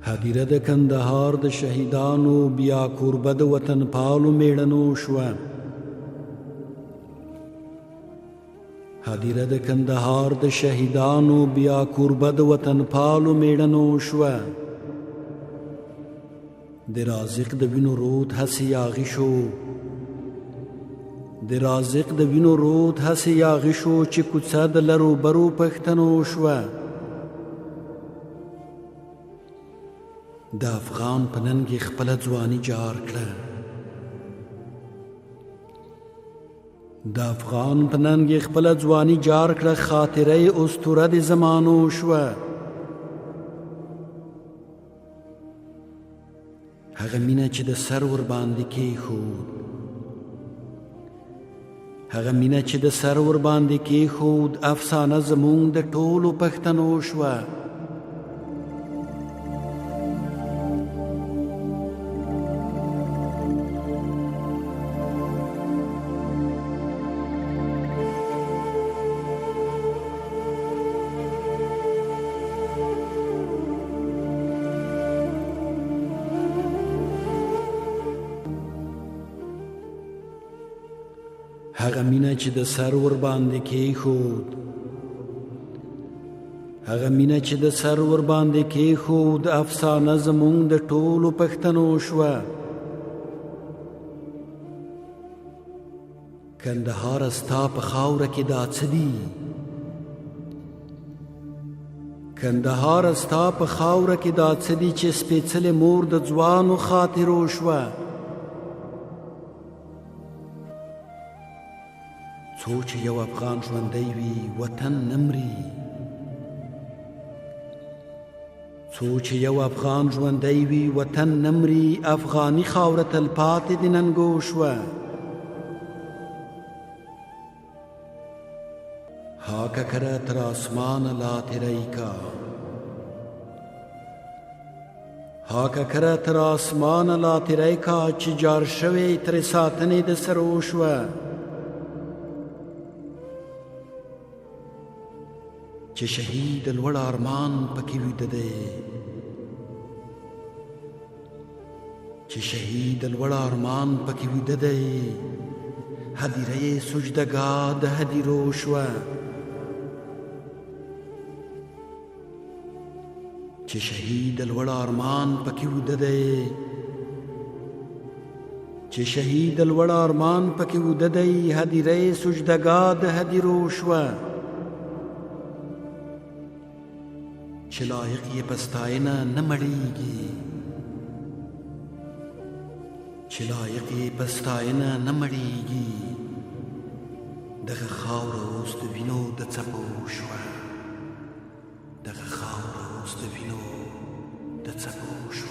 هدیره د کندهار د شهیدانو بیا کوربه د وطن پالو میړنو شوه. هدیره د کندهار د شهیدانو بیا کوربه د وطن پالو میړنو شوه. د رازق د وینو رود هسې یاغي شو، د رازق د وینو رود هسې یاغي شو چې کوڅه د لرو برو پښتنو شوه. د افغان په ننګ یې خپله ځواني جار کړه، د افغان په ننګ یې خپله ځواني جار کړه، خاطره یې اسطوره د زمانو شوه. هغه مینه چې د سر ورباندې کېښود، هغه مینه چې د سر ورباندې کېښود، افسانه زموږ د ټولو پښتنو شوه. هغه مینه چې د سر ورباندې کېښود، هغه مینه چې د سر ورباندې کېښود، افسانه زموږ د ټولو پښتنو شوه. کندهاره ستا په خاوره کې دا څه دي؟ کندهاره ستا په خاوره کې دا څه دي چې سپېڅلې مور د ځوانو خاطرو شوه. څو چې یو افغان ژوندی وي وطن نه مري، څو چې یو افغان ژوندی وي وطن نه مري، افغاني خاوره تلپاتې د ننګو شوه. ها ککره تر اسمانه لا تیری کا، ها ککره تر اسمانه لا تیری کا، چې جار شوی ترې ساتنې د سرو شوه. چې شهید لوړ ارمان پکې ویده دی، چې شهید لوړ ارمان پکې ویده دی، هدیره یې سجدګاه د هدیرو شوه. چې شهید لوړ ارمان پکې ویده دی، چې شهید لوړ ارمان پکې ویده دی، هدیره یې سجدګاه د هدیرو شوه. چې لایق یې په ستاینه نه مړېږي، چې لایق یې په ستاینه نه مړېږي، دغه خاوره اوس د وینو د څپو شوه، دغه خاوره اوس د وینو د څپو شوه.